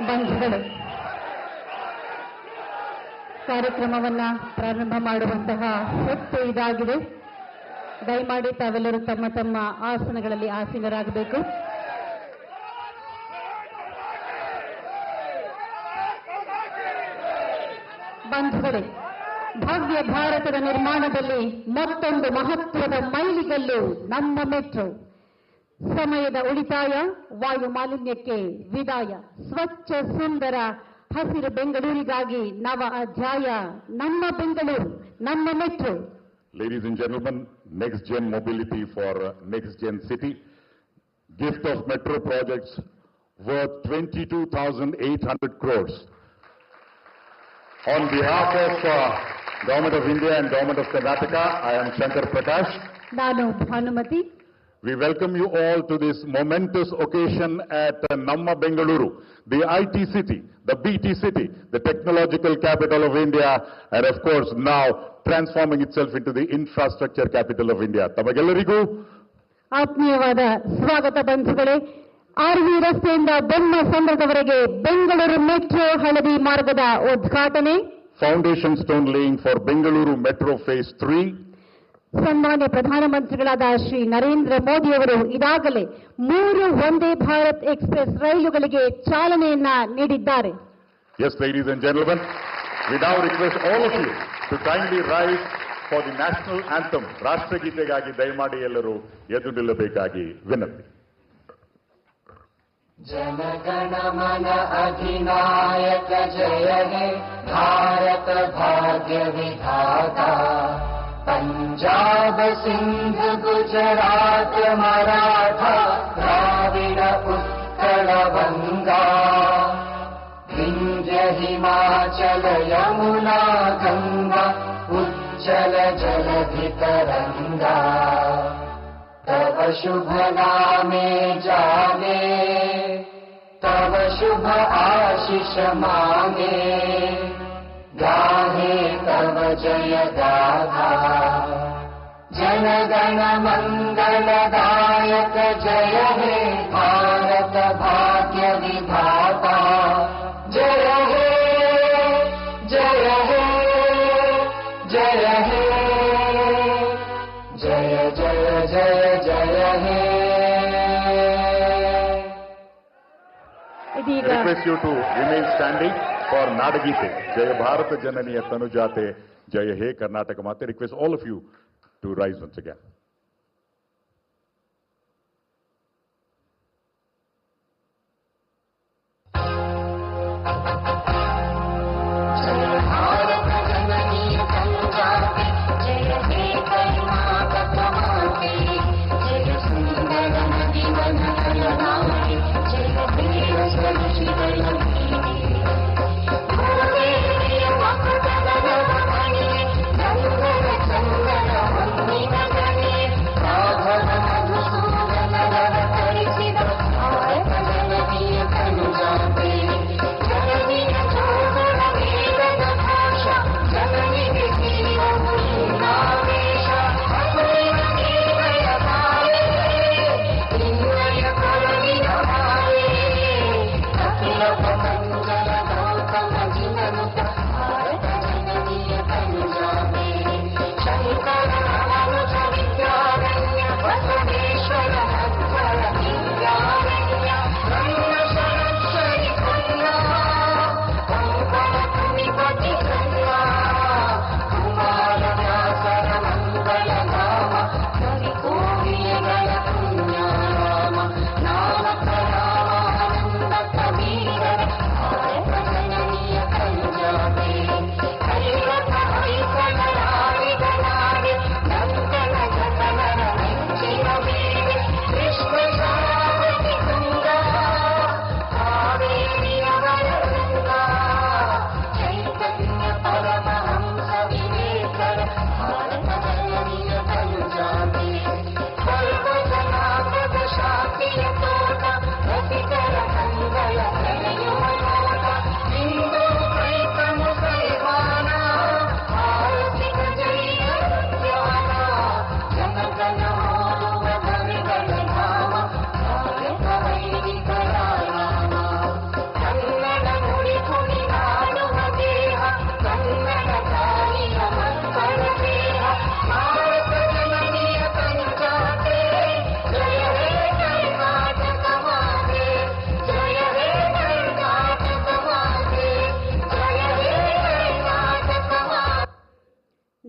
ಬಂಧುಗಳು, ಕಾರ್ಯಕ್ರಮವನ್ನ ಪ್ರಾರಂಭ ಮಾಡುವಂತಹ ಹೊತ್ತು ಇದಾಗಿದೆ. ದಯಮಾಡಿ ತಾವೆಲ್ಲರೂ ತಮ್ಮ ತಮ್ಮ ಆಸನಗಳಲ್ಲಿ ಆಸೀನರಾಗಬೇಕು. ಬಂಧುಗಳೇ, ಭವ್ಯ ಭಾರತದ ನಿರ್ಮಾಣದಲ್ಲಿ ಮತ್ತೊಂದು ಮಹತ್ವದ ಮೈಲಿಗಲ್ಲು ನಮ್ಮ ಮೆಟ್ರೋ. ಸಮಯದ ಉಳಿತಾಯ, ವಾಯು ಮಾಲಿನ್ಯಕ್ಕೆ ವಿದಾಯ, ಸ್ವಚ್ಛ ಸುಂದರ ಹಸಿರು ಬೆಂಗಳೂರಿಗಾಗಿ ನವ ಅಧ್ಯಾಯ. ನಮ್ಮ ಬೆಂಗಳೂರು, ನಮ್ಮ metro. Ladies and gentlemen, next gen mobility for next gen city. Gift of metro projects worth 22,800 crores. On behalf of Government of India and Government of Karnataka, I am Shankar Prakash. ನಾನು Bhanumati. We welcome you all to this momentous occasion at Namma Bengaluru, the IT city, the BT city, the technological capital of India, and of course now transforming itself into the infrastructure capital of India. ತಮಗೆಲ್ಲರಿಗೂ ಆತ್ಮೀಯವಾದ ಸ್ವಾಗತ ಬಂಧುಗಳೇ. R V ರಸ್ತೆಯಿಂದ ಬೊಮ್ಮಸಂದ್ರದವರೆಗೆ Bengaluru metro ಹಳದಿ ಮಾರ್ಗದ ಉದ್ಘಾಟನೆ. Foundation stone laying for Bengaluru metro phase 3. ಸನ್ಮಾನ್ಯ ಪ್ರಧಾನಮಂತ್ರಿಗಳಾದ ಶ್ರೀ ನರೇಂದ್ರ ಮೋದಿಯವರು ಈಗಾಗಲೇ 3 ವಂದೇ ಭಾರತ್ ಎಕ್ಸ್ಪ್ರೆಸ್ ರೈಲುಗಳಿಗೆ ಚಾಲನೆಯನ್ನ ನೀಡಿದ್ದಾರೆ. Yes, ladies and gentlemen, we now request all of you to kindly rise for the national anthem. ರಾಷ್ಟ್ರಗೀತೆಗಾಗಿ ದಯಮಾಡಿ ಎಲ್ಲರೂ ಎದ್ದು ನಿಲ್ಲಬೇಕಾಗಿ ವಿನಂತಿ. ಜನಗಣ ಮನ ಅಧಿನಾಯಕ ಜಯ ಹೇ ಭಾರತ ಭಾಗ್ಯ ವಿಧಾತ. पंजाब सिंध गुजरात मराठा द्राविड उत्कल बंगा. विंध्य हिमाचल यमुना गंगा उज्जल जलधि तरंगा. तव शुभ नामे जागे, तव शुभ आशीष मांगे. गाहे तव जय गाथा. जनगण मंगलदायक जय हे भारत भाग्य विधाता. जय हे जय हे जय हे जय जय जय जय हे. ಇದೀಗ request you to remain standing for Nadagite. Jaya Bharat Jananiya Tanujate, Jaya He Karnataka Mate. Request all of you to rise once again. Thank you.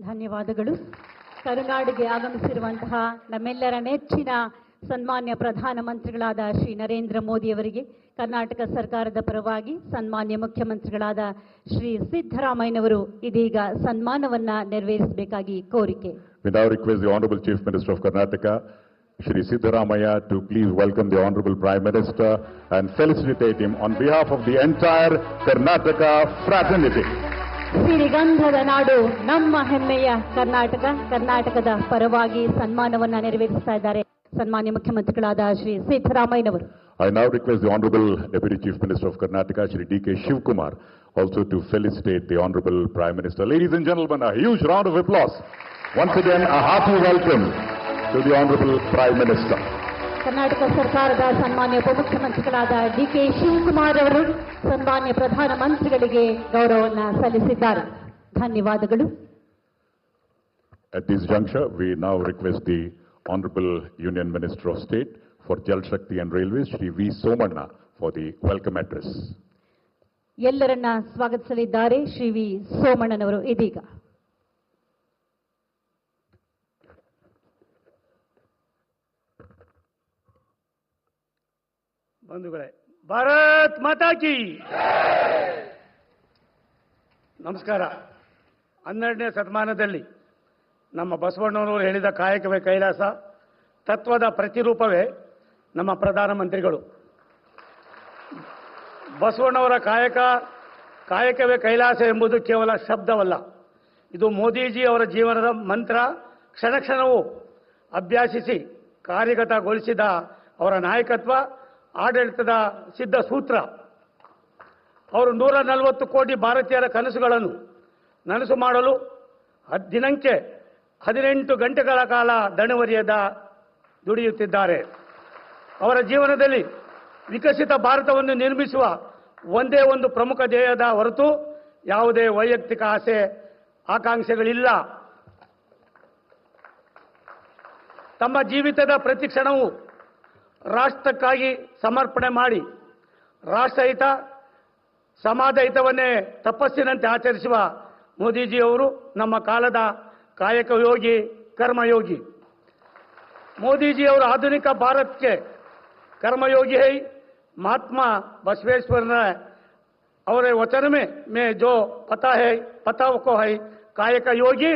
ಧನ್ಯವಾದಗಳು. ಕರುನಾಡಿಗೆ ಆಗಮಿಸಿರುವಂತಹ ನಮ್ಮೆಲ್ಲರ ನೆಚ್ಚಿನ ಸನ್ಮಾನ್ಯ ಪ್ರಧಾನಮಂತ್ರಿಗಳಾದ ಶ್ರೀ ನರೇಂದ್ರ ಮೋದಿಯವರಿಗೆ ಕರ್ನಾಟಕ ಸರ್ಕಾರದ ಪರವಾಗಿ ಸನ್ಮಾನ್ಯ ಮುಖ್ಯಮಂತ್ರಿಗಳಾದ ಶ್ರೀ ಸಿದ್ದರಾಮಯ್ಯನವರು ಇದೀಗ ಸನ್ಮಾನವನ್ನ ನೆರವೇರಿಸಬೇಕಾಗಿ ಕೋರಿಕೆ. We now request the Honorable Chief Minister of Karnataka, Shri Siddaramaiah, to please welcome the Honorable Prime Minister and felicitate him on behalf of the entire Karnataka fraternity. ಸಿರಿಗಂಧದ ನಾಡು ನಮ್ಮ ಹೆಮ್ಮೆಯ ಕರ್ನಾಟಕದ ಪರವಾಗಿ ಸನ್ಮಾನವನ್ನ ನೆರವೇರಿಸ್ತಾ ಇದ್ದಾರೆ ಸನ್ಮಾನ್ಯ ಮುಖ್ಯಮಂತ್ರಿಗಳಾದ ಶ್ರೀ ಸಿದ್ದರಾಮಯ್ಯನವರು. I now request the Honorable Deputy Chief Minister of Karnataka, Shri D.K. Shivkumar, also to felicitate the Honorable Prime Minister. Ladies and gentlemen, a huge round of applause. Once again, a hearty welcome to the Honorable Prime Minister. Karnataka ಸರ್ಕಾರದ ಸನ್ಮಾನ್ಯ ಉಪಮುಖ್ಯಮಂತ್ರಿಗಳಾದ ಡಿ.ಕೆ. ಶಿವಕುಮಾರ್ ಅವರು ಸನ್ಮಾನ್ಯ ಪ್ರಧಾನಮಂತ್ರಿಗಳಿಗೆ ಗೌರವವನ್ನು ಸಲ್ಲಿಸಿದ್ದಾರೆ. ಧನ್ಯವಾದಗಳು. At this juncture, we now request the Honorable Union Minister of State for Jal Shakti and Railways, Shri V. Somanna, for the welcome address. ಎಲ್ಲರನ್ನ ಸ್ವಾಗತಿಸಲಿದ್ದಾರೆ Shri V. ಸೋಮಣ್ಣನವರು. ಇದೀಗ ಬಂಧುಗಳೇ, ಭಾರತ್ ಮಾತಾ ಕಿ ನಮಸ್ಕಾರ. 12ನೇ ಶತಮಾನದಲ್ಲಿ ನಮ್ಮ ಬಸವಣ್ಣನವರು ಹೇಳಿದ ಕಾಯಕವೇ ಕೈಲಾಸ ತತ್ವದ ಪ್ರತಿರೂಪವೇ ನಮ್ಮ ಪ್ರಧಾನಮಂತ್ರಿಗಳು. ಬಸವಣ್ಣವರ ಕಾಯಕವೇ ಕೈಲಾಸ ಎಂಬುದು ಕೇವಲ ಶಬ್ದವಲ್ಲ, ಇದು ಮೋದಿಜಿ ಅವರ ಜೀವನದ ಮಂತ್ರ. ಕ್ಷಣ ಕ್ಷಣವೂ ಅಭ್ಯಾಸಿಸಿ ಕಾರ್ಯಗತಗೊಳಿಸಿದ ಅವರ ನಾಯಕತ್ವ ಆಡಳಿತದ ಸಿದ್ಧ ಸೂತ್ರ. ಅವರು 140 ಕೋಟಿ ಭಾರತೀಯರ ಕನಸುಗಳನ್ನು ನನಸು ಮಾಡಲು ದಿನಕ್ಕೆ 18 ಗಂಟೆಗಳ ಕಾಲ ದಣಿವರಿಯದ ದುಡಿಯುತ್ತಿದ್ದಾರೆ. ಅವರ ಜೀವನದಲ್ಲಿ ವಿಕಸಿತ ಭಾರತವನ್ನು ನಿರ್ಮಿಸುವ ಒಂದೇ ಒಂದು ಪ್ರಮುಖ ಧ್ಯೇಯದ ಹೊರತು ಯಾವುದೇ ವೈಯಕ್ತಿಕ ಆಸೆ ಆಕಾಂಕ್ಷೆಗಳಿಲ್ಲ. ತಮ್ಮ ಜೀವಿತದ ಪ್ರತಿ ಕ್ಷಣವೂ ರಾಷ್ಟ್ರಕ್ಕಾಗಿ ಸಮರ್ಪಣೆ ಮಾಡಿ ರಾಷ್ಟ್ರಹಿತ ಸಮಾಜ ಹಿತವನ್ನೇ ತಪಸ್ಸಿನಂತೆ ಆಚರಿಸುವ ಮೋದಿಜಿಯವರು ನಮ್ಮ ಕಾಲದ ಕಾಯಕ ಯೋಗಿ, ಕರ್ಮಯೋಗಿ. ಮೋದಿಜಿಯವರು ಆಧುನಿಕ ಭಾರತಕ್ಕೆ कर्मयोगी है। महात्मा बसवेश्वर ने और वचन में जो पता है, पता को है, कायक योगी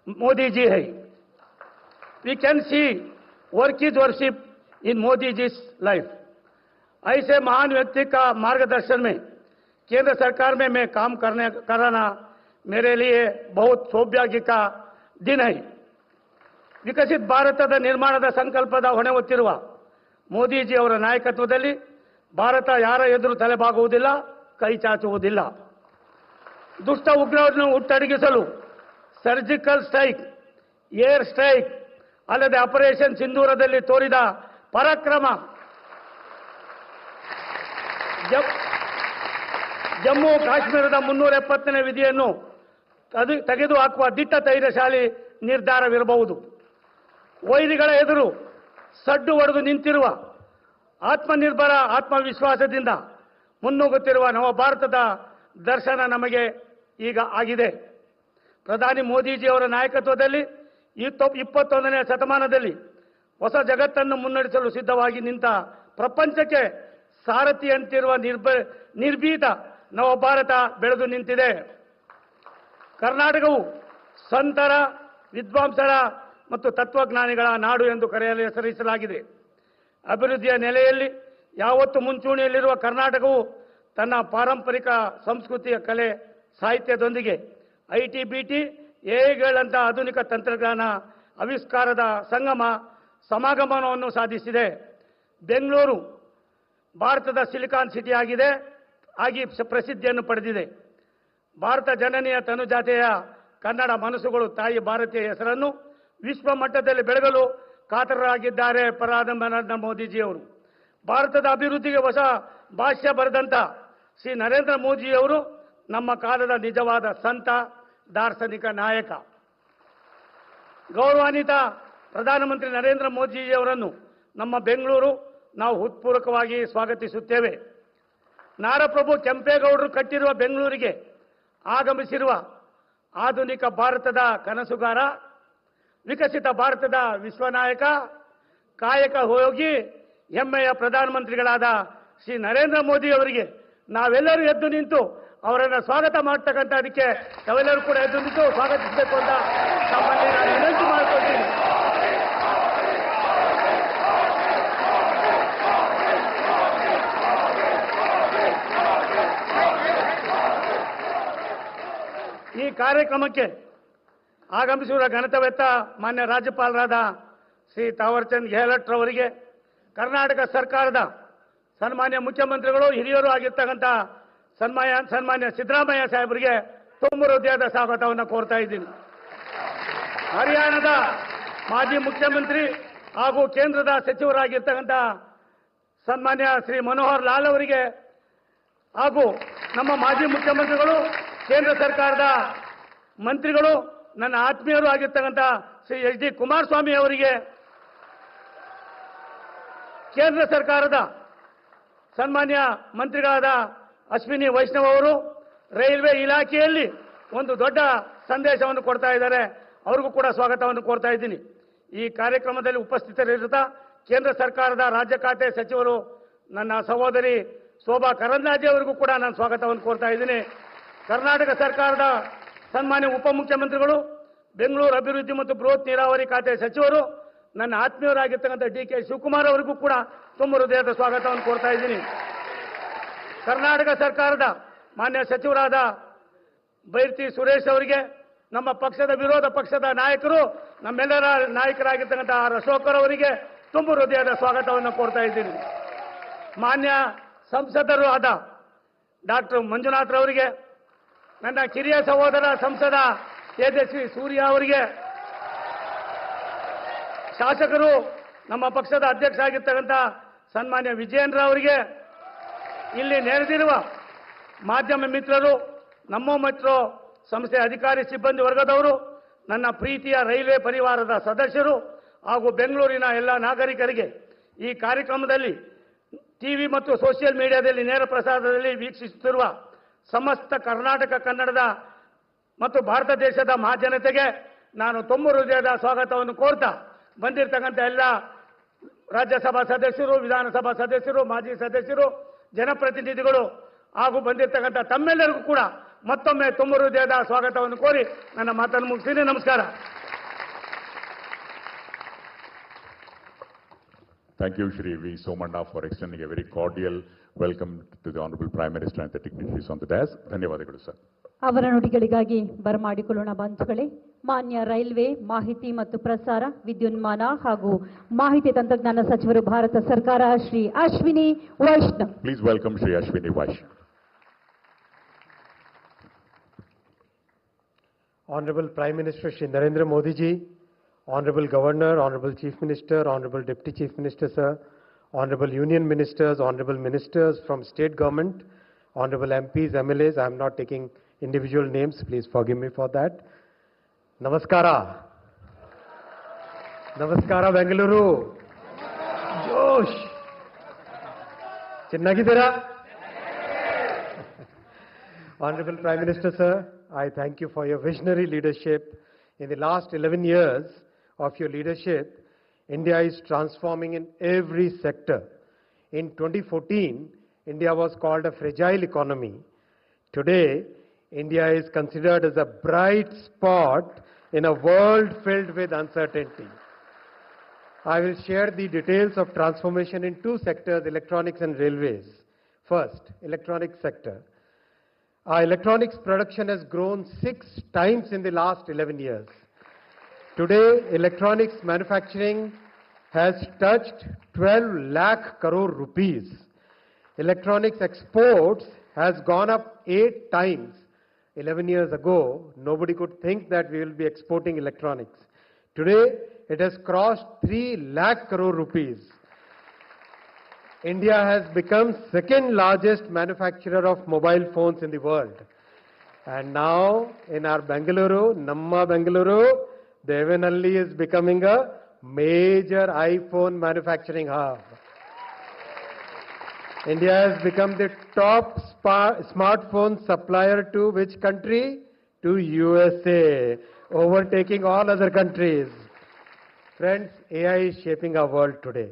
मोदी जी है। We can see work is worship in Modi ji life. ऐसे महान व्यक्ति का मार्गदर्शन में केंद्र सरकार में मैं काम कराना मेरे लिए बहुत सौभाग्य का दिन है। विकसित भारतದ ನಿರ್ಮಾಣದ ಸಂಕಲ್ಪದ ಹೊಣೆ ಹೊತ್ತಿರುವ ಮೋದಿಜಿ ಅವರ ನಾಯಕತ್ವದಲ್ಲಿ ಭಾರತ ಯಾರ ಎದುರು ತಲೆಬಾಗುವುದಿಲ್ಲ, ಕೈ ಚಾಚುವುದಿಲ್ಲ। ದುಷ್ಟ ಉಗ್ರರನ್ನು ಹುಟ್ಟಡಗಿಸಲು ಸರ್ಜಿಕಲ್ ಸ್ಟ್ರೈಕ್, ಏರ್ ಸ್ಟ್ರೈಕ್ ಅಲ್ಲದೆ ಆಪರೇಷನ್ ಸಿಂಧೂರದಲ್ಲಿ ತೋರಿದ ಪರಾಕ್ರಮ, ಜಮ್ಮು ಕಾಶ್ಮೀರದ 370ನೇ ವಿಧಿಯನ್ನು ತೆಗೆದುಹಾಕುವ ದಿಟ್ಟ ಧೈರ್ಯಶಾಲಿ ನಿರ್ಧಾರವಿರಬಹುದು। ವೈರಿಗಳ ಎದುರು ಸಡ್ಡು ಹೊಡೆದು ನಿಂತಿರುವ ಆತ್ಮನಿರ್ಭರ ಆತ್ಮವಿಶ್ವಾಸದಿಂದ ಮುನ್ನುಗ್ಗುತ್ತಿರುವ ನವ ಭಾರತದ ದರ್ಶನ ನಮಗೆ ಈಗ ಆಗಿದೆ। ಪ್ರಧಾನಿ ಮೋದಿಜಿ ಅವರ ನಾಯಕತ್ವದಲ್ಲಿ 21ನೇ ಶತಮಾನದಲ್ಲಿ ಹೊಸ ಜಗತ್ತನ್ನು ಮುನ್ನಡೆಸಲು ಸಿದ್ಧವಾಗಿ ನಿಂತ ಪ್ರಪಂಚಕ್ಕೆ ಸಾರಥಿಯಂತಿರುವ ನಿರ್ಭೀತ ನವ ಭಾರತ ಬೆಳೆದು ನಿಂತಿದೆ। ಕರ್ನಾಟಕವು ಸಂತರ, ವಿದ್ವಾಂಸರ ಮತ್ತು ತತ್ವಜ್ಞಾನಿಗಳ ನಾಡು ಎಂದು ಕರೆಯಲು ಹೆಸರಿಸಲಾಗಿದೆ। ಅಭಿವೃದ್ಧಿಯ ನೆಲೆಯಲ್ಲಿ ಯಾವತ್ತೂ ಮುಂಚೂಣಿಯಲ್ಲಿರುವ ಕರ್ನಾಟಕವು ತನ್ನ ಪಾರಂಪರಿಕ ಸಂಸ್ಕೃತಿಯ ಕಲೆ ಸಾಹಿತ್ಯದೊಂದಿಗೆ ಐಟಿ, ಬಿಟಿ, ಎಐಗಳಂಥ ಆಧುನಿಕ ತಂತ್ರಜ್ಞಾನ ಆವಿಷ್ಕಾರದ ಸಮಾಗಮನವನ್ನು ಸಾಧಿಸಿದೆ। ಬೆಂಗಳೂರು ಭಾರತದ ಸಿಲಿಕಾನ್ ಸಿಟಿ ಆಗಿ ಪ್ರಸಿದ್ಧಿಯನ್ನು ಪಡೆದಿದೆ। ಭಾರತ ಜನನಿಯ ತನುಜಾತೆಯ ಕನ್ನಡ ಮನಸ್ಸುಗಳು ತಾಯಿ ಭಾರತೀಯ ಹೆಸರನ್ನು ವಿಶ್ವ ಮಟ್ಟದಲ್ಲಿ ಬೆಳಗಲು ಕಾತರರಾಗಿದ್ದಾರೆ ಪ್ರಧಾನಿ ನರೇಂದ್ರ ಮೋದಿಜಿಯವರು। ಭಾರತದ ಅಭಿವೃದ್ಧಿಗೆ ಹೊಸ ಭಾಷ್ಯ ಬರೆದಂತ ಶ್ರೀ ನರೇಂದ್ರ ಮೋದಿಜಿಯವರು ನಮ್ಮ ಕಾಲದ ನಿಜವಾದ ಸಂತ, ದಾರ್ಶನಿಕ ನಾಯಕ। ಗೌರವಾನ್ವಿತ ಪ್ರಧಾನಮಂತ್ರಿ ನರೇಂದ್ರ ಮೋದಿಜಿಯವರನ್ನು ನಮ್ಮ ಬೆಂಗಳೂರು ನಾವು ಹೃತ್ಪೂರ್ವಕವಾಗಿ ಸ್ವಾಗತಿಸುತ್ತೇವೆ। ನಾಡಪ್ರಭು ಕೆಂಪೇಗೌಡರು ಕಟ್ಟಿರುವ ಬೆಂಗಳೂರಿಗೆ ಆಗಮಿಸಿರುವ ಆಧುನಿಕ ಭಾರತದ ಕನಸುಗಾರ, ವಿಕಸಿತ ಭಾರತದ ವಿಶ್ವನಾಯಕ, ಕಾಯಕ ಹೋಗಿ ಹೆಮ್ಮೆಯ ಪ್ರಧಾನಮಂತ್ರಿಗಳಾದ ಶ್ರೀ ನರೇಂದ್ರ ಮೋದಿ ಅವರಿಗೆ ನಾವೆಲ್ಲರೂ ಎದ್ದು ನಿಂತು ಅವರನ್ನು ಸ್ವಾಗತ ಮಾಡ್ತಕ್ಕಂಥದಕ್ಕೆ ನಾವೆಲ್ಲರೂ ಕೂಡ ಎದ್ದು ನಿಂತು ಸ್ವಾಗತಿಸಬೇಕು ಅಂತ ತಮ್ಮಲ್ಲಿ ನಾನು ವಿನಂತಿ ಮಾಡ್ಕೊಳ್ತೀನಿ. ಈ ಕಾರ್ಯಕ್ರಮಕ್ಕೆ ಆಗಮಿಸಿರುವ ಗಣತವೆತ್ತ ಮಾನ್ಯ ರಾಜ್ಯಪಾಲರಾದ ಶ್ರೀ ತಾವರ್ಚಂದ್ ಗೆಹ್ಲೋಟ್ ರವರಿಗೆ, ಕರ್ನಾಟಕ ಸರ್ಕಾರದ ಸನ್ಮಾನ್ಯ ಮುಖ್ಯಮಂತ್ರಿಗಳು ಹಿರಿಯರು ಆಗಿರ್ತಕ್ಕಂಥ ಸನ್ಮಾನ್ಯ ಸಿದ್ದರಾಮಯ್ಯ ಸಾಹೇಬರಿಗೆ ತುಂಬ ಹೃದಯದ ಸ್ವಾಗತವನ್ನು ಕೋರ್ತಾ ಇದ್ದೀನಿ. ಹರಿಯಾಣದ ಮಾಜಿ ಮುಖ್ಯಮಂತ್ರಿ ಹಾಗೂ ಕೇಂದ್ರದ ಸಚಿವರಾಗಿರ್ತಕ್ಕಂಥ ಸನ್ಮಾನ್ಯ ಶ್ರೀ ಮನೋಹರ್ ಲಾಲ್ ಅವರಿಗೆ ಹಾಗೂ ನಮ್ಮ ಮಾಜಿ ಮುಖ್ಯಮಂತ್ರಿಗಳು, ಕೇಂದ್ರ ಸರ್ಕಾರದ ಮಂತ್ರಿಗಳು, ನನ್ನ ಆತ್ಮೀಯರು ಆಗಿರ್ತಕ್ಕಂಥ ಶ್ರೀ ಎಚ್ ಡಿ ಕುಮಾರಸ್ವಾಮಿ ಅವರಿಗೆ, ಕೇಂದ್ರ ಸರ್ಕಾರದ ಸನ್ಮಾನ್ಯ ಮಂತ್ರಿಗಳಾದ ಅಶ್ವಿನಿ ವೈಷ್ಣವ್ ಅವರು ರೈಲ್ವೆ ಇಲಾಖೆಯಲ್ಲಿ ಒಂದು ದೊಡ್ಡ ಸಂದೇಶವನ್ನು ಕೊಡ್ತಾ ಇದ್ದಾರೆ, ಅವ್ರಿಗೂ ಕೂಡ ಸ್ವಾಗತವನ್ನು ಕೋರ್ತಾ ಇದ್ದೀನಿ. ಈ ಕಾರ್ಯಕ್ರಮದಲ್ಲಿ ಉಪಸ್ಥಿತರಿರುತ್ತಾ ಕೇಂದ್ರ ಸರ್ಕಾರದ ರಾಜ್ಯ ಖಾತೆ ಸಚಿವರು ನನ್ನ ಸಹೋದರಿ ಶೋಭಾ ಕರಂದ್ಲಾಜೆ ಅವರಿಗೂ ಕೂಡ ನಾನು ಸ್ವಾಗತವನ್ನು ಕೋರ್ತಾ ಇದ್ದೀನಿ. ಕರ್ನಾಟಕ ಸರ್ಕಾರದ ಸನ್ಮಾನ್ಯ ಉಪಮುಖ್ಯಮಂತ್ರಿಗಳು, ಬೆಂಗಳೂರು ಅಭಿವೃದ್ಧಿ ಮತ್ತು ಬೃಹತ್ ನೀರಾವರಿ ಖಾತೆ ಸಚಿವರು, ನನ್ನ ಆತ್ಮೀಯರಾಗಿರ್ತಕ್ಕಂಥ ಡಿ.ಕೆ. ಶಿವಕುಮಾರ್ ಅವರಿಗೂ ಕೂಡ ತುಂಬ ಹೃದಯದ ಸ್ವಾಗತವನ್ನು ಕೋರ್ತಾ ಇದ್ದೀನಿ. ಕರ್ನಾಟಕ ಸರ್ಕಾರದ ಮಾನ್ಯ ಸಚಿವರಾದ ಬೈರತಿ ಸುರೇಶ್ ಅವರಿಗೆ, ನಮ್ಮ ಪಕ್ಷದ ವಿರೋಧ ಪಕ್ಷದ ನಾಯಕರು, ನಮ್ಮೆಲ್ಲರ ನಾಯಕರಾಗಿರ್ತಕ್ಕಂಥ ಆರ್ ಅಶೋಕರ್ ಅವರಿಗೆ ತುಂಬ ಹೃದಯದ ಸ್ವಾಗತವನ್ನು ಕೋರ್ತಾ ಇದ್ದೀನಿ. ಮಾನ್ಯ ಸಂಸದರು ಆದ ಡಾಕ್ಟರ್ ಮಂಜುನಾಥ್ ಅವರಿಗೆ, ನನ್ನ ಕಿರಿಯ ಸಹೋದರ ಸಂಸದ ತೇಜಸ್ವಿ ಸೂರ್ಯ ಅವರಿಗೆ, ಶಾಸಕರು ನಮ್ಮ ಪಕ್ಷದ ಅಧ್ಯಕ್ಷ ಆಗಿರ್ತಕ್ಕಂಥ ಸನ್ಮಾನ್ಯ ವಿಜಯೇಂದ್ರ ಅವರಿಗೆ, ಇಲ್ಲಿ ನೆರೆದಿರುವ ಮಾಧ್ಯಮ ಮಿತ್ರರು, ನಮ್ಮ ಮೆಟ್ರೋ ಸಂಸ್ಥೆ ಅಧಿಕಾರಿ ಸಿಬ್ಬಂದಿ ವರ್ಗದವರು, ನನ್ನ ಪ್ರೀತಿಯ ರೈಲ್ವೆ ಪರಿವಾರದ ಸದಸ್ಯರು ಹಾಗೂ ಬೆಂಗಳೂರಿನ ಎಲ್ಲ ನಾಗರಿಕರಿಗೆ, ಈ ಕಾರ್ಯಕ್ರಮದಲ್ಲಿ ಟಿವಿ ಮತ್ತು ಸೋಷಿಯಲ್ ಮೀಡಿಯಾದಲ್ಲಿ ನೇರ ಪ್ರಸಾರದಲ್ಲಿ ವೀಕ್ಷಿಸುತ್ತಿರುವ ಸಮಸ್ತ ಕರ್ನಾಟಕ ಕನ್ನಡದ ಮತ್ತು ಭಾರತ ದೇಶದ ಮಹಾಜನತೆಗೆ ನಾನು ತುಂಬ ಹೃದಯದ ಸ್ವಾಗತವನ್ನು ಕೋರ್ತಾ, ಬಂದಿರತಕ್ಕಂಥ ಎಲ್ಲ ರಾಜ್ಯಸಭಾ ಸದಸ್ಯರು, ವಿಧಾನಸಭಾ ಸದಸ್ಯರು, ಮಾಜಿ ಸದಸ್ಯರು, ಜನಪ್ರತಿನಿಧಿಗಳು ಹಾಗೂ ಬಂದಿರತಕ್ಕಂಥ ತಮ್ಮೆಲ್ಲರಿಗೂ ಕೂಡ ಮತ್ತೊಮ್ಮೆ ತುಂಬ ಹೃದಯದ ಸ್ವಾಗತವನ್ನು ಕೋರಿ ನನ್ನ ಮಾತನ್ನು ಮುಗಿಸ್ತೀನಿ. ನಮಸ್ಕಾರ. Thank you, Shri V. Somana, for extending a very cordial welcome to the Honorable Prime Minister and the dignitaries on the dais. ಧನ್ಯವಾದಗಳು ಸರ್. ಅವರ ನುಡಿಗಳಿಗಾಗಿ ಬರಮಾಡಿಕೊಳ್ಳೋಣ ಬಂಧುಗಳೇ. ಮಾನ್ಯ ರೈಲ್ವೆ, ಮಾಹಿತಿ ಮತ್ತು ಪ್ರಸಾರ, ವಿದ್ಯುನ್ಮಾನ ಹಾಗೂ ಮಾಹಿತಿ ತಂತ್ರಜ್ಞಾನ ಸಚಿವರು, ಭಾರತ ಸರ್ಕಾರ, Shri Ashwini Vaishnav. Please welcome Shri Ashwini Vaishnav. Honorable Prime Minister Shri Narendra Modi ji, Honorable Governor, Honorable Chief Minister, Honorable Deputy Chief Minister sir, Honorable Union Ministers, Honorable Ministers from State Government, Honorable MPs, MLAs, I am not taking individual names, please forgive me for that. Namaskara. Namaskara Bengaluru. Josh. Chennagidira. Honorable Prime Minister sir, I thank you for your visionary leadership. In the last 11 years of your leadership, India is transforming in every sector. In 2014, India was called a fragile economy. Today, India is considered as a bright spot in a world filled with uncertainty. I will share the details of transformation in two sectors, electronics and railways. First, electronics sector. Our electronics production has grown 6 times in the last 11 years. Today, electronics manufacturing has touched 12 lakh crore rupees. Electronics exports has gone up 8 times. 11 years ago, nobody could think that we will be exporting electronics. Today, it has crossed 3 lakh crore rupees. India has become second largest manufacturer of mobile phones in the world. And now, in our Bengaluru, Namma Bengaluru, Devanalli is becoming a major iPhone manufacturing hub. India has become the top smartphone supplier to which country? to USA, overtaking all other countries. Friends, AI is shaping our world today.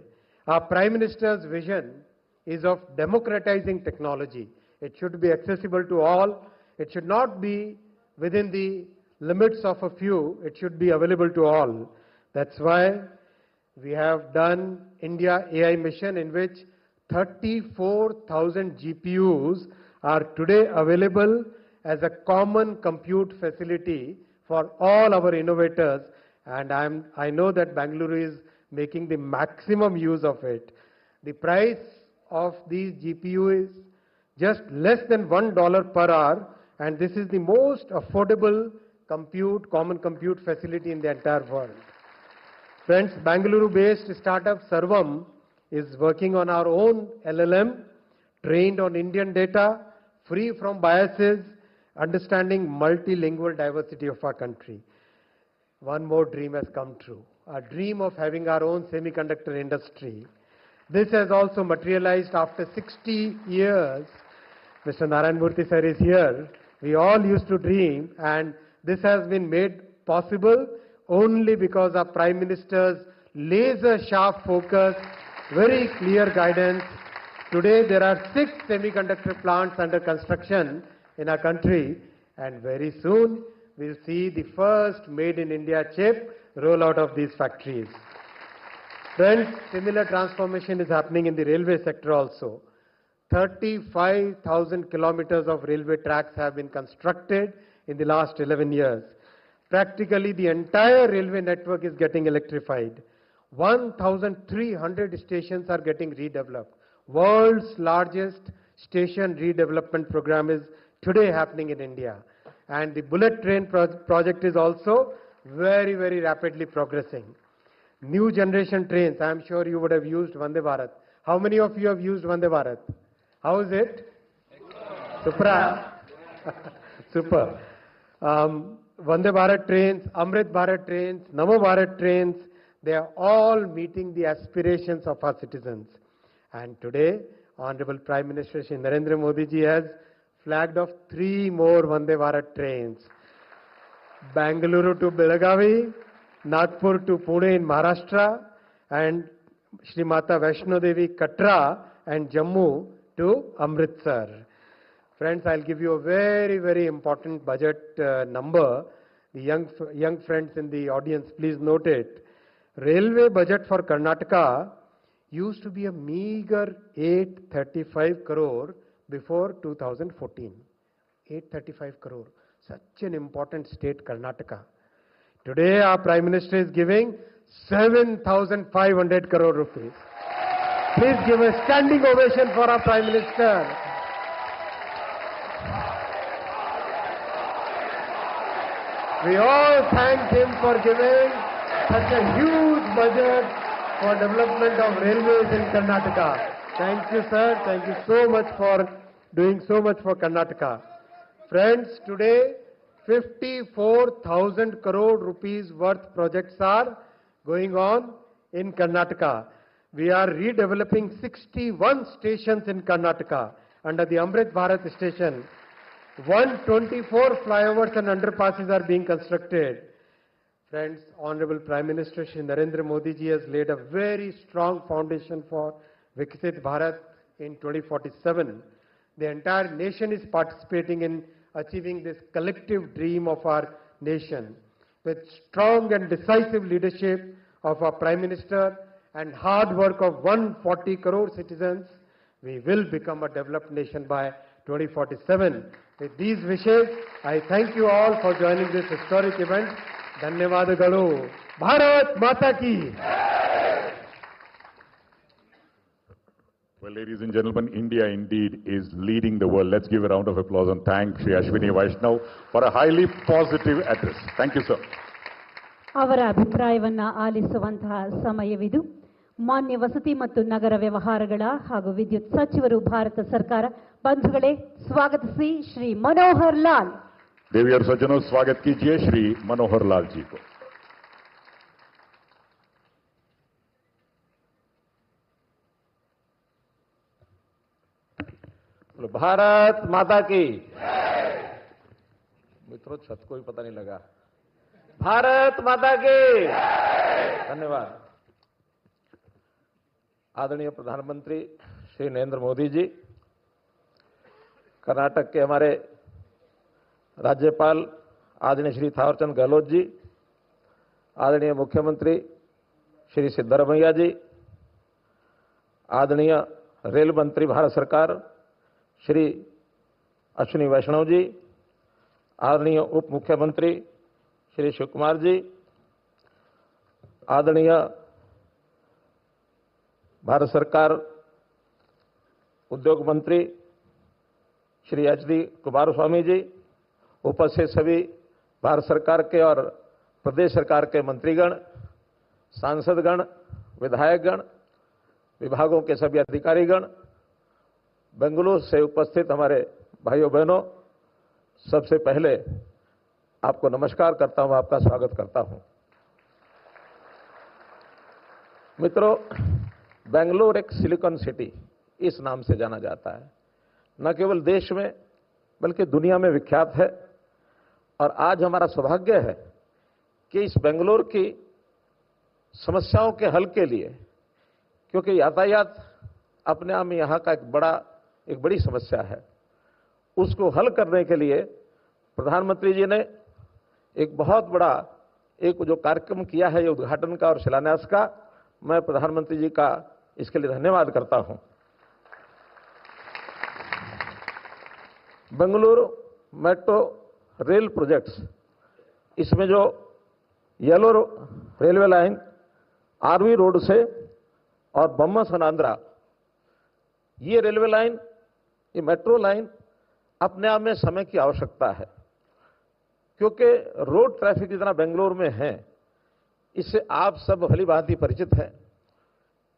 Our Prime Minister's vision is of democratizing technology. It should be accessible to all. It should not be within the limits of a few. It should be available to all. That's why we have done India AI mission, in which 34,000 GPUs are today available as a common compute facility for all our innovators, and I know that Bangalore is making the maximum use of it. The price of these GPU is just less than $1 per hour, and this is the most affordable common compute facility in the entire world. Friends, Bangalore-based startup Sarvam is working on our own LLM, trained on Indian data, free from biases, understanding multilingual diversity of our country. One more dream has come true, a dream of having our own semiconductor industry. This has also materialized after 60 years. Mr. Narayan Murthy sir is here. We all used to dream, and this has been made possible only because our Prime Minister's laser-sharp focus, very clear guidance. Today there are 6 semiconductor plants under construction in our country, and very soon we'll see the first made in India chip roll out of these factories. Friends, similar transformation is happening in the railway sector also. 35,000 kilometers of railway tracks have been constructed in the last 11 years. Practically the entire railway network is getting electrified. 1,300 stations are getting redeveloped. World's largest station redevelopment program is today happening in India. And the bullet train project is also very, very rapidly progressing. New generation trains, I am sure you would have used Vande Bharat. How many of you have used Vande Bharat? How is it? Super. Super. Vande Bharat trains, Amrit Bharat trains, Namo Bharat trains, they are all meeting the aspirations of our citizens. And today, Honorable Prime Minister Shri Narendra Modi ji has flagged off 3 more Vande Bharat trains. Bangalore to Belagavi, Nagpur to Pune in Maharashtra, and Shri Mata Vaishno Devi Katra and Jammu to Amritsar. Friends, I'll give you a very, very important budget number. The young friends in the audience, please note it. Railway budget for Karnataka used to be a meager 835 crore before 2014. 835 crore. Such an important state, Karnataka. Today, our Prime Minister is giving 7,500 crore rupees. Please give a standing ovation for our Prime Minister. We all thank him for giving such a huge budget for development of railways in Karnataka. Thank you, sir. Thank you so much for doing so much for Karnataka. Friends, today 54,000 crore rupees worth projects are going on in Karnataka. We are redeveloping 61 stations in Karnataka under the Amrit Bharat station. 124 flyovers and underpasses are being constructed. Friends, Honorable Prime Minister Shri Narendra Modi ji has laid a very strong foundation for Viksit Bharat in 2047. The entire nation is participating in achieving this collective dream of our nation. With strong and decisive leadership of our Prime Minister and hard work of 140 crore citizens, we will become a developed nation by 2047. With these wishes, I thank you all for joining this historic event. Dhanyavadagalu. Bharat Mata Ki. Well, ladies and gentlemen, India indeed is leading the world. Let's give a round of applause and thank Shri Ashwini Vaishnav for a highly positive address. Thank you, sir. ಅವರ ಅಭಿಪ್ರಾಯವನ್ನ ಆಲಿಸುವಂತಹ ಸಮಯವಿದು. ಮಾನ್ಯ ವಸತಿ ಮತ್ತು ನಗರ ವ್ಯವಹಾರಗಳ ಹಾಗೂ ವಿದ್ಯುತ್ ಸಚಿವರು ಭಾರತ ಸರ್ಕಾರ ಬಂಧುಗಳೇ स्वागतिಸಿ श्री मनोहर लाल. देवी और सज्जनों, स्वागत कीजिए श्री मनोहर लाल जी को. भारत माता की. मित्रों छत को ही पता नहीं लगा। भारत माता की धन्यवाद। आदरणीय प्रधानमंत्री श्री नरेंद्र मोदी जी, कर्नाटक के हमारे राज्यपाल आदरणीय श्री थावरचंद गहलोत जी, आदरणीय मुख्यमंत्री श्री सिद्धरामैया जी, आदरणीय रेल मंत्री भारत सरकार श्री अश्विनी वैष्णव जी, आदरणीय उप मुख्यमंत्री श्री शिव कुमार जी, आदरणीय भारत सरकार उद्योग मंत्री श्री एच.डी. कुमारस्वामी जी, उपस्थित सभी भारत सरकार के और प्रदेश सरकार के मंत्रीगण, सांसदगण, विधायकगण, विभागों के सभी अधिकारीगण, बेंगलुरु से उपस्थित हमारे भाइयों बहनों, सबसे पहले आपको नमस्कार करता हूं, आपका स्वागत करता हूं। मित्रों, बेंगलुरु एक सिलिकॉन सिटी इस नाम से जाना जाता है, न केवल देश में बल्कि दुनिया में विख्यात है। और आज हमारा सौभाग्य है कि इस बेंगलुरु की समस्याओं के हल के लिए, क्योंकि यातायात अपने आप में यहाँ का एक बड़ी समस्या है, उसको हल करने के लिए प्रधानमंत्री जी ने एक बहुत बड़ा जो कार्यक्रम किया है, ये उद्घाटन का और शिलान्यास का, मैं प्रधानमंत्री जी का इसके लिए धन्यवाद करता हूं। बेंगलुरु मेट्रो रेल प्रोजेक्ट्स, इसमें जो yellow railway line RV road से और बम्मा सनांद्रा, ये रेलवे लाइन, ये मेट्रो लाइन अपने आप में समय की आवश्यकता है, क्योंकि रोड ट्रैफिक जितना बेंगलुरु में है, इससे आप सब भली भांति परिचित हैं।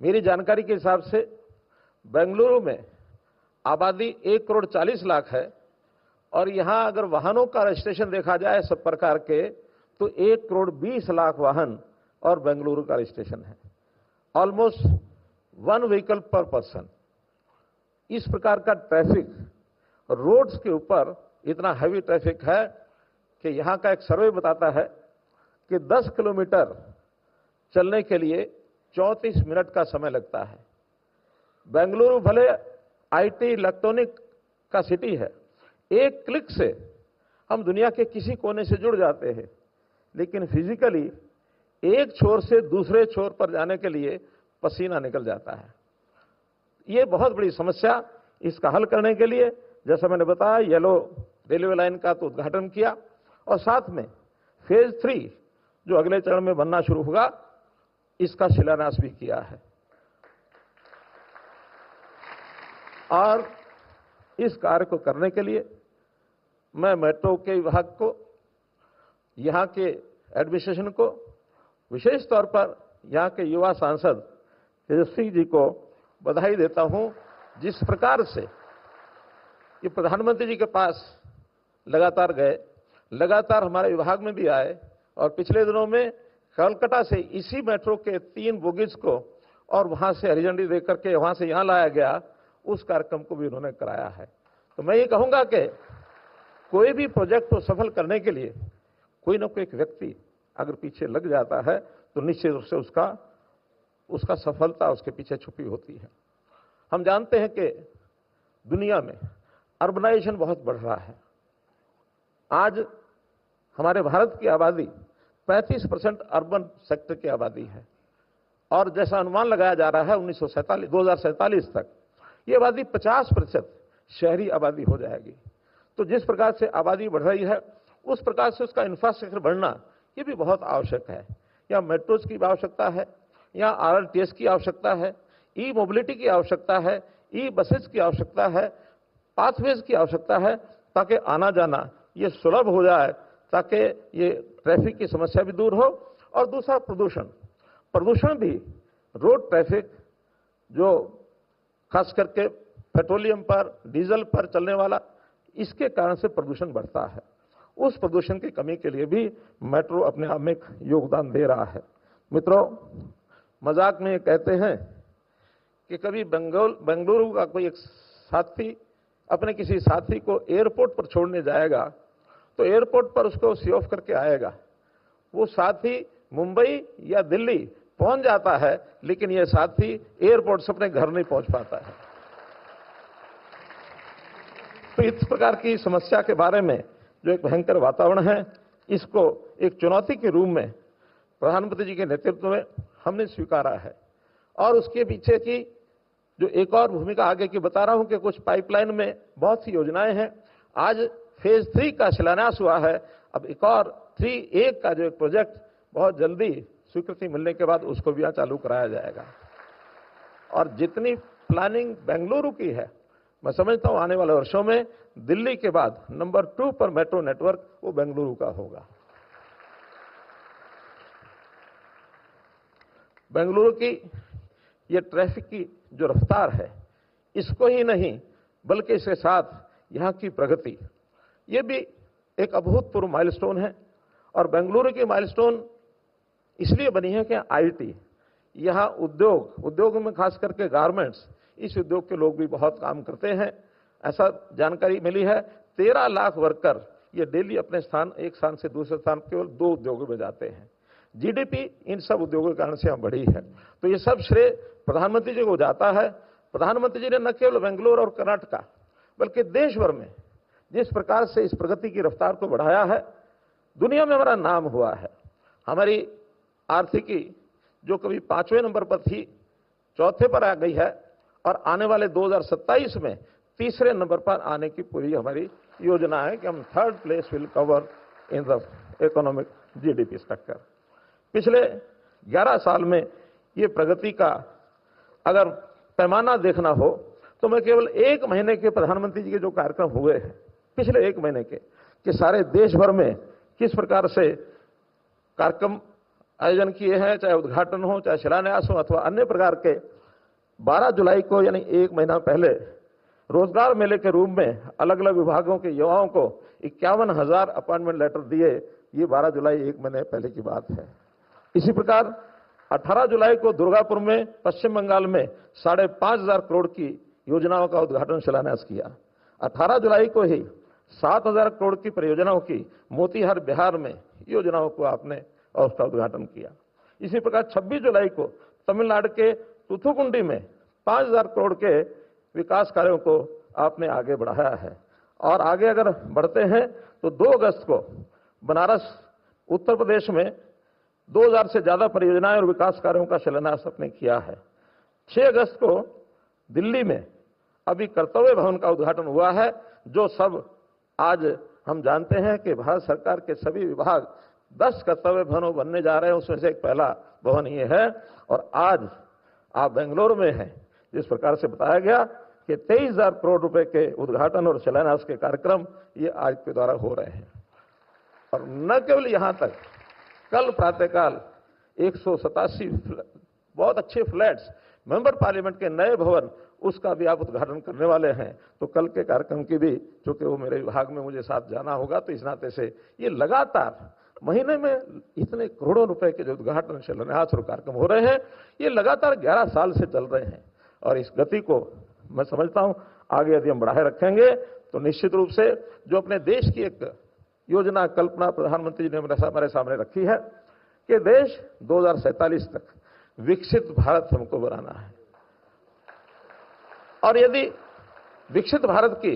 मेरी जानकारी के हिसाब से बेंगलुरु में आबादी 1,40,00,000 है और यहां अगर वाहनों का रजिस्ट्रेशन देखा जाए सब प्रकार के, तो 1,20,00,000 वाहन और बेंगलुरु का रजिस्ट्रेशन है, ऑलमोस्ट 1 व्हीकल पर पर्सन। इस प्रकार का ट्रैफिक रोड्स के ऊपर इतना हैवी ट्रैफिक है कि यहां का एक सर्वे बताता है कि 10 किलोमीटर चलने के लिए 34 मिनट का समय लगता है। बेंगलुरु भले आईटी इलेक्ट्रॉनिक का सिटी है, एक क्लिक से हम दुनिया के किसी कोने से जुड़ जाते हैं, लेकिन फिजिकली एक छोर से दूसरे छोर पर जाने के लिए पसीना निकल जाता है। ये बहुत बड़ी समस्या, इसका हल करने के लिए जैसा मैंने बताया, येलो रेलवे लाइन का तो उद्घाटन किया और साथ में फेज 3 जो अगले चरण में बनना शुरू होगा, इसका शिलान्यास भी किया है। और इस कार्य को करने के लिए मैं मेट्रो के विभाग को, यहां के एडमिनिस्ट्रेशन को, विशेष तौर पर यहां के युवा सांसद तेजस्वी जी को बधाई देता हूं, जिस प्रकार से ये प्रधानमंत्री जी के पास लगातार गए, लगातार हमारे विभाग में भी आए और पिछले दिनों में कोलकाता से इसी मेट्रो के 3 बोगीज को और वहां से हरी झंडी देकर के वहां से यहां लाया गया, उस कार्यक्रम को भी उन्होंने कराया है। तो मैं ये कहूंगा कि कोई भी प्रोजेक्ट को सफल करने के लिए कोई ना कोई एक व्यक्ति अगर पीछे लग जाता है तो निश्चित रूप से उसका सफलता उसके पीछे छुपी होती है। हम जानते हैं कि दुनिया में अर्बनाइजेशन बहुत बढ़ रहा है। आज हमारे भारत की आबादी 35% अर्बन सेक्टर की आबादी है और जैसा अनुमान लगाया जा रहा है 2047 तक ये आबादी 50% शहरी आबादी हो जाएगी। तो जिस प्रकार से आबादी बढ़ रही है, उस प्रकार से उसका इंफ्रास्ट्रक्चर बढ़ना ये भी बहुत आवश्यक है। यहाँ मेट्रोज की आवश्यकता है, यहाँ आरआरटीएस की आवश्यकता है, ई मोबिलिटी की आवश्यकता है, ई बसेस की आवश्यकता है, पाथवेज की आवश्यकता है, ताकि आना जाना ये सुलभ हो जाए, ताकि ये ट्रैफिक की समस्या भी दूर हो। और दूसरा प्रदूषण भी, रोड ट्रैफिक जो खास करके पेट्रोलियम पर, डीजल पर चलने वाला, इसके कारण से प्रदूषण बढ़ता है। उस प्रदूषण की कमी के लिए भी मेट्रो अपने आप में एक योगदान दे रहा है। मित्रों, मजाक में ये कहते हैं कि कभी बेंगलुरु का कोई एक साथी अपने किसी साथी को एयरपोर्ट पर छोड़ने जाएगा तो एयरपोर्ट पर उसको सी ऑफ करके आएगा, वो साथी मुंबई या दिल्ली पहुंच जाता है, लेकिन ये साथी एयरपोर्ट से अपने घर नहीं पहुंच पाता है। तो इस प्रकार की समस्या के बारे में जो एक भयंकर वातावरण है, इसको एक चुनौती के रूप में प्रधानमंत्री जी के नेतृत्व में हमने स्वीकारा है। और उसके पीछे की जो एक और भूमिका आगे की बता रहा हूं कि कुछ पाइपलाइन में बहुत सी योजनाएं हैं। आज फेज 3 का शिलान्यास हुआ है। अब एक और 3A का जो एक प्रोजेक्ट बहुत जल्दी स्वीकृति मिलने के बाद उसको भी यहाँ चालू कराया जाएगा। और जितनी प्लानिंग बेंगलुरु की है, मैं समझता हूं आने वाले वर्षों में दिल्ली के बाद नंबर 2 पर मेट्रो नेटवर्क वो बेंगलुरु का होगा। बेंगलुरु की ये ट्रैफिक की जो रफ्तार है, इसको ही नहीं बल्कि इसके साथ यहाँ की प्रगति, ये भी एक अभूतपूर्व माइलस्टोन है। और बेंगलुरु की माइलस्टोन इसलिए बनी है कि आईटी, यहाँ उद्योग में खास करके गारमेंट्स, इस उद्योग के लोग भी बहुत काम करते हैं। ऐसा जानकारी मिली है 13 लाख वर्कर ये डेली अपने एक स्थान से दूसरे स्थान केवल 2 उद्योगों में जाते हैं। जीडीपी इन सब उद्योगों के कारण से यहाँ बढ़ी है। तो ये सब श्रेय प्रधानमंत्री जी को जाता है। प्रधानमंत्री जी ने न केवल बेंगलुरु और कर्नाटका बल्कि देश भर में जिस प्रकार से इस प्रगति की रफ्तार को बढ़ाया है, दुनिया में हमारा नाम हुआ है। हमारी आर्थिकी जो कभी 5वें नंबर पर थी, 4थे पर आ गई है और आने वाले 2027 में 3रे नंबर पर आने की पूरी हमारी योजना है कि हम 3rd place will cover in the economic GDP structure. पिछले 11 साल में ये प्रगति का अगर पैमाना देखना हो तो मैं केवल 1 महीने के प्रधानमंत्री जी के जो कार्यक्रम हुए हैं पिछले 1 महीने के, कि सारे देश भर में किस प्रकार से कार्यक्रम आयोजन किए हैं, चाहे उद्घाटन हो, चाहे शिलान्यास हो अथवा अन्य प्रकार के। 12 जुलाई को यानी 1 महीना पहले रोजगार मेले के रूप में अलग अलग विभागों के युवाओं को 51,000 अपॉइंटमेंट लेटर दिए। ये 12 जुलाई 1 महीने पहले की बात है। इसी प्रकार 18 जुलाई को दुर्गापुर में पश्चिम बंगाल में 5,500 करोड़ की योजनाओं का उद्घाटन शिलान्यास किया। 18 जुलाई को ही 7,000 करोड़ की परियोजनाओं की मोतीहार बिहार में योजनाओं को आपने और उसका उद्घाटन किया। इसी प्रकार 26 जुलाई को तमिलनाडु के तुथुकुंडी में 5,000 करोड़ के विकास कार्यों को आपने आगे बढ़ाया है। और आगे अगर बढ़ते हैं तो 2 अगस्त को बनारस उत्तर प्रदेश में 2,000 से ज्यादा परियोजनाएं और विकास कार्यों का शिलान्यास आपने किया है। 6 अगस्त को दिल्ली में अभी कर्तव्य भवन का उद्घाटन हुआ है, जो सब आज हम जानते हैं कि भारत सरकार के सभी विभाग 10 कर्तव्य भवन बनने जा रहे हैं, उसमें से एक पहला भवन ये है। और आज आप बेंगलुरु में हैं, जिस प्रकार से बताया गया कि 23,000 करोड़ रुपए के उद्घाटन और शिलान्यास के कार्यक्रम ये आज के द्वारा हो रहे हैं। और न केवल यहां तक, कल प्रातःकाल 187 बहुत अच्छे फ्लैट्स, मेंबर पार्लियामेंट के नए भवन, उसका भी आप उद्घाटन करने वाले हैं। तो कल के कार्यक्रम की भी, चूंकि वो मेरे विभाग में मुझे साथ जाना होगा, तो इस नाते से ये लगातार महीने में इतने करोड़ों रुपए के जो उद्घाटन शिलान्यास और कार्यक्रम हो रहे हैं, ये लगातार 11 साल से चल रहे हैं। और इस गति को मैं समझता हूं आगे यदि हम बढ़ाए रखेंगे तो निश्चित रूप से जो अपने देश की एक योजना कल्पना प्रधानमंत्री जी ने हमारे सामने रखी है कि देश 2047 तक विकसित भारत हमको बनाना है। और यदि विकसित भारत की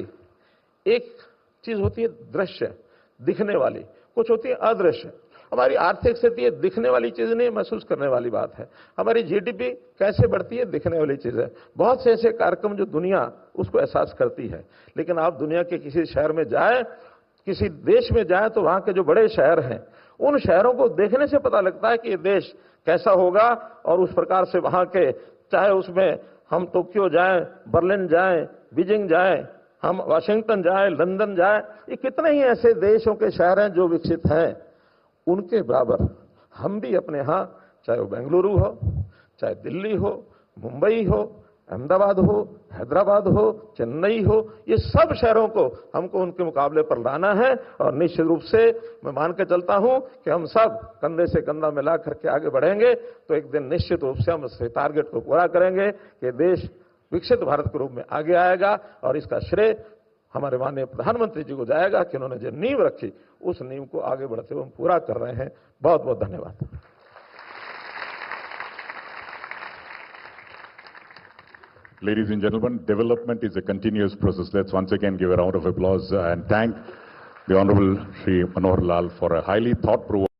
एक चीज होती है दृश्य, दिखने वाली, कुछ होती है अदृश्य। हमारी आर्थिक स्थिति दिखने वाली चीज नहीं, महसूस करने वाली बात है। हमारी जीडीपी कैसे बढ़ती है, दिखने वाली चीज है। बहुत से ऐसे कार्यक्रम जो दुनिया उसको एहसास करती है। लेकिन आप दुनिया के किसी शहर में जाए, किसी देश में जाए, तो वहां के जो बड़े शहर हैं, उन शहरों को देखने से पता लगता है कि ये देश कैसा होगा। और उस प्रकार से वहां के, चाहे उसमें हम टोक्यो जाएं, बर्लिन जाएं, बीजिंग जाएं, हम वाशिंगटन जाएं, लंदन जाएं, ये कितने ही ऐसे देशों के शहर हैं जो विकसित हैं। उनके बराबर हम भी अपने यहाँ, चाहे वो बेंगलुरु हो, चाहे दिल्ली हो, मुंबई हो, अहमदाबाद हो, हैदराबाद हो, चेन्नई हो, ये सब शहरों को हमको उनके मुकाबले पर लाना है। और निश्चित रूप से मैं मान के चलता हूं कि हम सब कंधे से कंधा मिला करके आगे बढ़ेंगे तो एक दिन निश्चित रूप से हम इस टारगेट को पूरा करेंगे कि देश विकसित भारत के रूप में आगे आएगा। और इसका श्रेय हमारे माननीय प्रधानमंत्री जी को जाएगा कि उन्होंने जो नींव रखी उस नींव को आगे बढ़ते हुए हम पूरा कर रहे हैं। बहुत बहुत धन्यवाद। Ladies and gentlemen, development is a continuous process. Let's once again give a round of applause and thank the Honorable Shri Manohar Lal for a highly thought-provoking